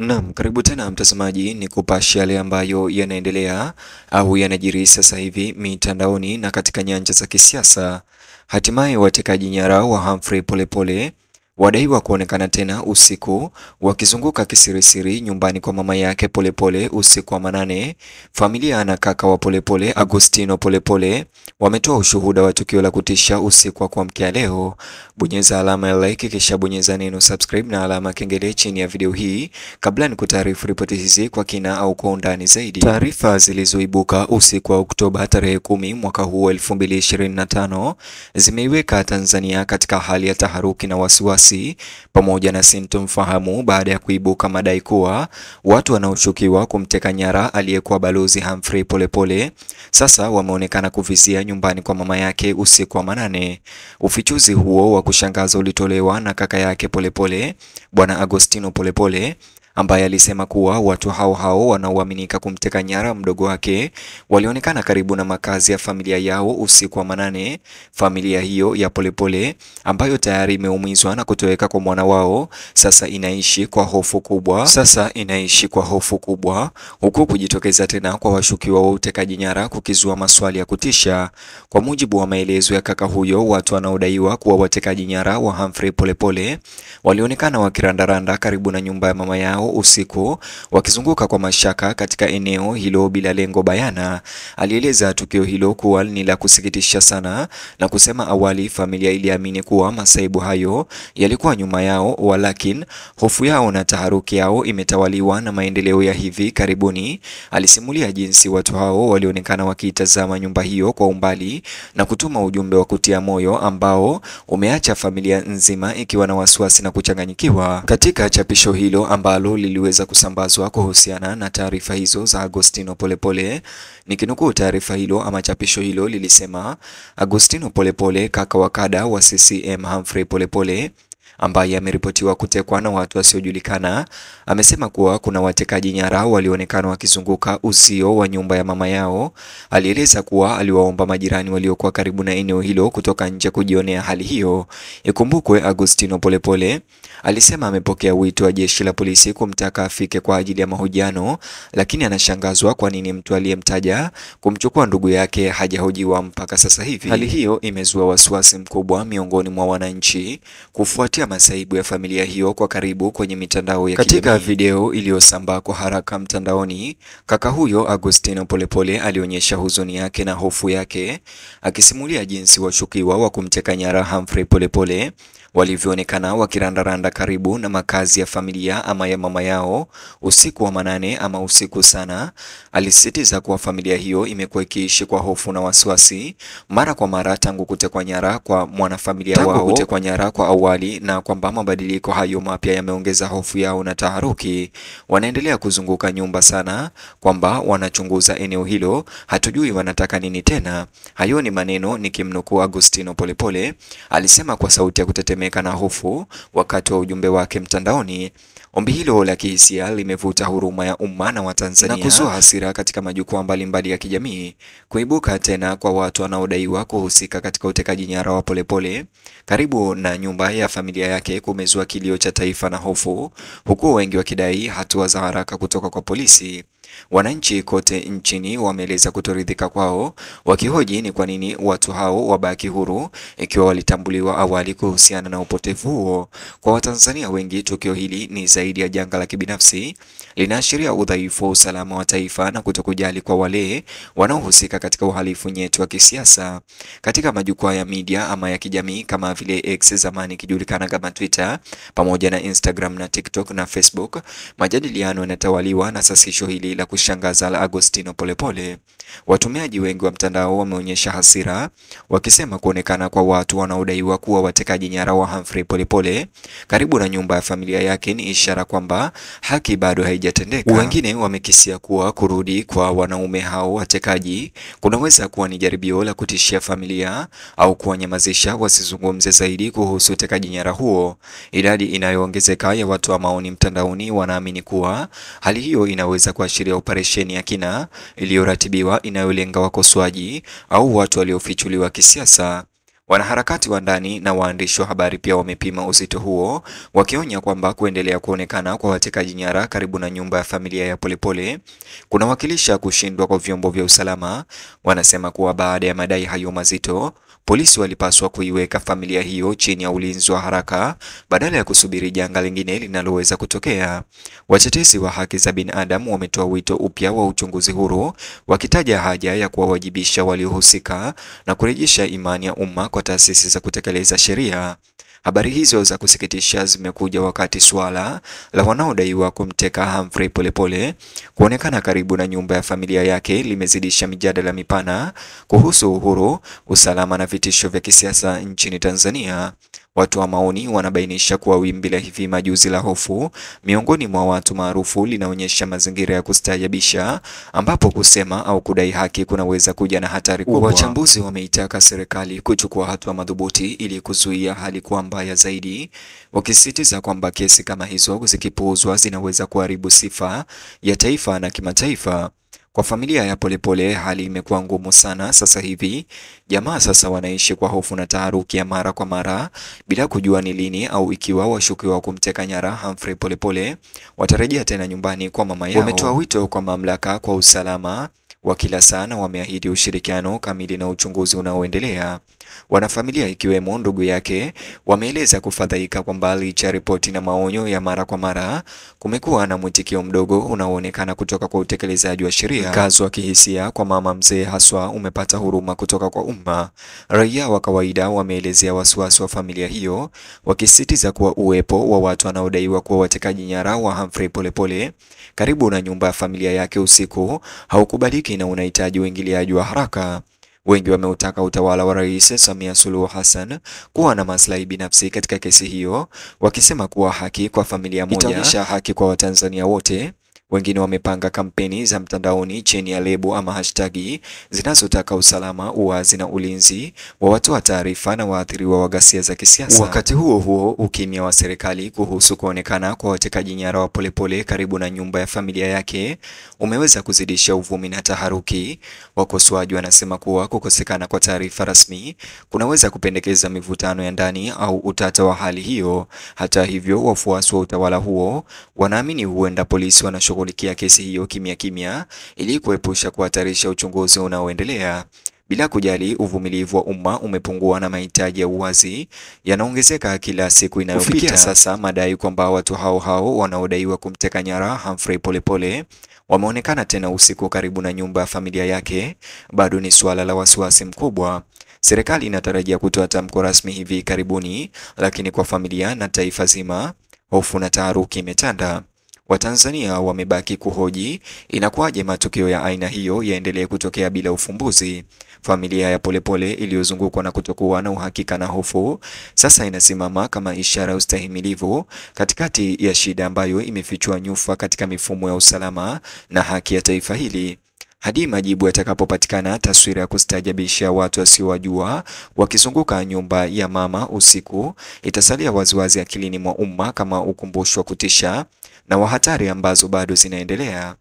Naam, karibu tena mtazamaji, ni kupasha yale ambayo yanaendelea au yanajiri sasa hivi mitandaoni na katika nyanja za kisiasa. Hatimaye watekaji nyara wa Humphrey Polepole wadaiwa kuonekana tena usiku wakizunguka kisirisiri nyumbani kwa mama yake Polepole usiku wa manane. Familia na kaka wa Polepole, Agostino Polepole, wametoa ushuhuda wa tukio la kutisha usiku wa kuamkia leo. Bonyeza alama ya like kisha bonyeza neno subscribe na alama kengele chini ya video hii kabla ni kutaarifu ripoti hizi kwa kina au kwa undani zaidi. Taarifa zilizoibuka usiku wa Oktoba tarehe 10 mwaka huu 2025 zimeiweka Tanzania katika hali ya taharuki na wasiwasi pamoja na sintofahamu baada ya kuibuka madai kuwa watu wanaoshukiwa kumteka nyara aliyekuwa balozi Humphrey Polepole sasa wameonekana kuvizia nyumbani kwa mama yake usiku wa manane. Ufichuzi huo wa kushangaza ulitolewa na kaka yake Polepole, Bwana Agostino Polepole, ambaye alisema kuwa watu hao wanaoaminika kumteka nyara mdogo wake walionekana karibu na makazi ya familia yao usiku wa manane. Familia hiyo ya Polepole ambayo tayari imeumizwa na kutoweka kwa mwana wao sasa inaishi kwa hofu kubwa huku kujitokeza tena kwa washukiwa wa utekaji nyara kukizua maswali ya kutisha. Kwa mujibu wa maelezo ya kaka huyo, watu wanaodaiwa kuwa watekaji nyara wa Humphrey Polepole walionekana wakirandaranda karibu na nyumba ya mama yao usiku wakizunguka kwa mashaka katika eneo hilo bila lengo bayana. Alieleza tukio hilo kuwa ni la kusikitisha sana na kusema awali familia iliamini kuwa masaibu hayo yalikuwa nyuma yao, walakini hofu yao na taharuki yao imetawaliwa na maendeleo ya hivi karibuni. Alisimulia jinsi watu hao walionekana wakiitazama nyumba hiyo kwa umbali na kutuma ujumbe wa kutia moyo ambao umeacha familia nzima ikiwa na wasiwasi na kuchanganyikiwa. Katika chapisho hilo ambalo liliweza kusambazwa kuhusiana na taarifa hizo za Agostino Polepole, nikinukuu taarifa hilo ama chapisho hilo lilisema: Agostino Polepole, kaka wa kada wa CCM Humphrey Polepole, ambaye ameripotiwa kutekwa na watu wasiojulikana, amesema kuwa kuna watekaji nyara walionekana wakizunguka uzio wa nyumba ya mama yao. Alieleza kuwa aliwaomba majirani waliokuwa karibu na eneo hilo kutoka nje kujionea hali hiyo. Ikumbukwe Agostino Polepole alisema amepokea wito wa jeshi la polisi kumtaka afike kwa ajili ya mahojiano, lakini anashangazwa kwa nini mtu aliyemtaja kumchukua ndugu yake hajahojiwa mpaka sasa hivi. Hali hiyo imezua wasiwasi mkubwa miongoni mwa wananchi kufuatia masaibu ya familia hiyo kwa karibu kwenye mitandao ya kijamii. Katika video iliyosambaa kwa haraka mtandaoni, kaka huyo Agostino Polepole alionyesha huzuni yake na hofu yake, akisimulia jinsi washukiwa wa kumteka nyara Humphrey Polepole walivyoonekana wakirandaranda karibu na makazi ya familia ama ya mama yao usiku wa manane ama usiku sana. Alisisitiza kuwa familia hiyo imekuwa ikiishi kwa hofu na wasiwasi mara kwa mara tangu kutekwa nyara kwa mwanafamilia wao kutekwa nyara kwa awali, na kwamba mabadiliko hayo mapya yameongeza hofu yao na taharuki. Wanaendelea kuzunguka nyumba sana, kwamba wanachunguza eneo hilo, hatujui wanataka nini tena. Hayo ni maneno nikimnukuu Agostino Polepole alisema kwa sauti ya kutetemeka na hofu wakati wa ujumbe wake mtandaoni. Ombi hilo la kihisia limevuta huruma ya umma na Watanzania na kuzua hasira katika majukwaa mbalimbali ya kijamii. Kuibuka tena kwa watu wanaodaiwa kuhusika katika utekaji nyara wa Polepole karibu na nyumba ya familia yake kumezua kilio cha taifa na hofu, huku wengi wakidai hatua za haraka kutoka kwa polisi. Wananchi kote nchini wameeleza kutoridhika kwao, wakihoji ni kwa nini watu hao wabaki huru ikiwa walitambuliwa awali kuhusiana na upotevu huo. Kwa Watanzania wengi, tukio hili ni zaidi ya janga la kibinafsi, linaashiria udhaifu wa usalama wa taifa na kutokujali kwa wale wanaohusika katika uhalifu nyeti wa kisiasa. Katika majukwaa ya media ama ya kijamii kama vile X, zamani ikijulikana kama Twitter, pamoja na Instagram na TikTok na Facebook, majadiliano yanatawaliwa na sasisho hili la kushangaza la Agostino Polepole. Watumiaji wengi wa mtandao wameonyesha hasira, wakisema kuonekana kwa watu wanaodaiwa kuwa watekaji nyara wa Humphrey Polepole karibu na nyumba ya familia yake ni ishara kwamba haki bado haijatendeka. Wengine wamekisia kuwa kurudi kwa wanaume hao watekaji kunaweza kuwa ni jaribio la kutishia familia au kuwanyamazisha wasizungumze zaidi kuhusu utekaji nyara huo. Idadi inayoongezeka ya watu wa maoni mtandaoni wanaamini kuwa hali hiyo inaweza kuashiria operesheni ya kina iliyoratibiwa inayolenga wakosoaji au watu waliofichuliwa kisiasa. Wanaharakati wa ndani na waandishi wa habari pia wamepima uzito huo, wakionya kwamba kuendelea kuonekana kwa watekaji nyara karibu na nyumba ya familia ya Polepole kunawakilisha kushindwa kwa vyombo vya usalama. Wanasema kuwa baada ya madai hayo mazito, polisi walipaswa kuiweka familia hiyo chini ya ulinzi wa haraka badala ya kusubiri janga lingine linaloweza kutokea. Watetezi wa haki za binadamu wametoa wito upya wa uchunguzi huru, wakitaja haja ya kuwawajibisha waliohusika na kurejesha imani ya umma kwa taasisi za kutekeleza sheria. Habari hizo za kusikitisha zimekuja wakati suala la wanaodaiwa kumteka Humphrey Polepole kuonekana karibu na nyumba ya familia yake limezidisha mijadala mipana kuhusu uhuru, usalama na vitisho vya kisiasa nchini Tanzania. Watu wa maoni wanabainisha kuwa wimbi la hivi majuzi la hofu miongoni mwa watu maarufu linaonyesha mazingira ya kustaajabisha ambapo kusema au kudai haki kunaweza kuja na hatari kubwa. Wachambuzi wameitaka serikali kuchukua hatua madhubuti ili kuzuia hali kuwa mbaya zaidi, wakisisitiza kwamba kesi kama hizo zikipuuzwa zinaweza kuharibu sifa ya taifa na kimataifa. Kwa familia ya Polepole hali imekuwa ngumu sana sasa hivi. Jamaa sasa wanaishi kwa hofu na taharuki ya mara kwa mara bila kujua ni lini au ikiwa washukiwa wa kumteka nyara Humphrey Polepole watarejea tena nyumbani kwa mama yao. Wametoa wito kwa mamlaka kwa usalama wa kila saa na wameahidi ushirikiano kamili na uchunguzi unaoendelea. Wanafamilia ikiwemo ndugu yake wameeleza kufadhaika kwamba licha ya ripoti na maonyo ya mara kwa mara, kumekuwa na mwitikio mdogo unaoonekana kutoka kwa utekelezaji wa sheria. Mkazo wa kihisia kwa mama mzee haswa umepata huruma kutoka kwa umma. Raia wa kawaida wameelezea wasiwasi wa familia hiyo, wakisisitiza kuwa uwepo wa watu wanaodaiwa kuwa watekaji nyara wa Humphrey Polepole karibu na nyumba ya familia yake usiku haukubaliki na unahitaji uingiliaji wa haraka. Wengi wameutaka utawala wa Rais Samia Suluhu Hassan kuwa na maslahi binafsi katika kesi hiyo, wakisema kuwa haki kwa familia moja itaonyesha haki kwa Watanzania wote. Wengine wamepanga kampeni za mtandaoni chini ya lebo ama hashtagi zinazotaka usalama, uwazi na ulinzi wa watoa taarifa na waathiriwa wa ghasia za kisiasa. Wakati huo huo, ukimya wa serikali kuhusu kuonekana kwa watekaji nyara wa Polepole karibu na nyumba ya familia yake umeweza kuzidisha uvumi na taharuki. Wakosoaji wanasema kuwa kukosekana kwa taarifa rasmi kunaweza kupendekeza mivutano ya ndani au utata wa hali hiyo. Hata hivyo, wafuasi wa utawala huo wanaamini huenda polisi wanashughulikia kesi hiyo kimya kimya ili kuepusha kuhatarisha uchunguzi unaoendelea. Bila kujali, uvumilivu wa umma umepungua na mahitaji ya uwazi yanaongezeka kila siku inayopita. Kufikia sasa, madai kwamba watu hao wanaodaiwa kumteka nyara Humphrey Polepole wameonekana tena usiku karibu na nyumba ya familia yake bado ni suala la wasiwasi mkubwa. Serikali inatarajia kutoa tamko rasmi hivi karibuni, lakini kwa familia na taifa zima, hofu na taharuki imetanda. Watanzania wamebaki kuhoji inakuwaje matukio ya aina hiyo yaendelee kutokea bila ufumbuzi. Familia ya Polepole iliyozungukwa na kutokuwa na uhakika na hofu sasa inasimama kama ishara ya ustahimilivu katikati ya shida ambayo imefichua nyufa katika mifumo ya usalama na haki ya taifa hili. Hadi majibu yatakapopatikana, taswira ya kustaajabisha watu wasiowajua wakizunguka nyumba ya mama usiku itasalia waziwazi akilini mwa umma kama ukumbusho wa kutisha na wa hatari ambazo bado zinaendelea.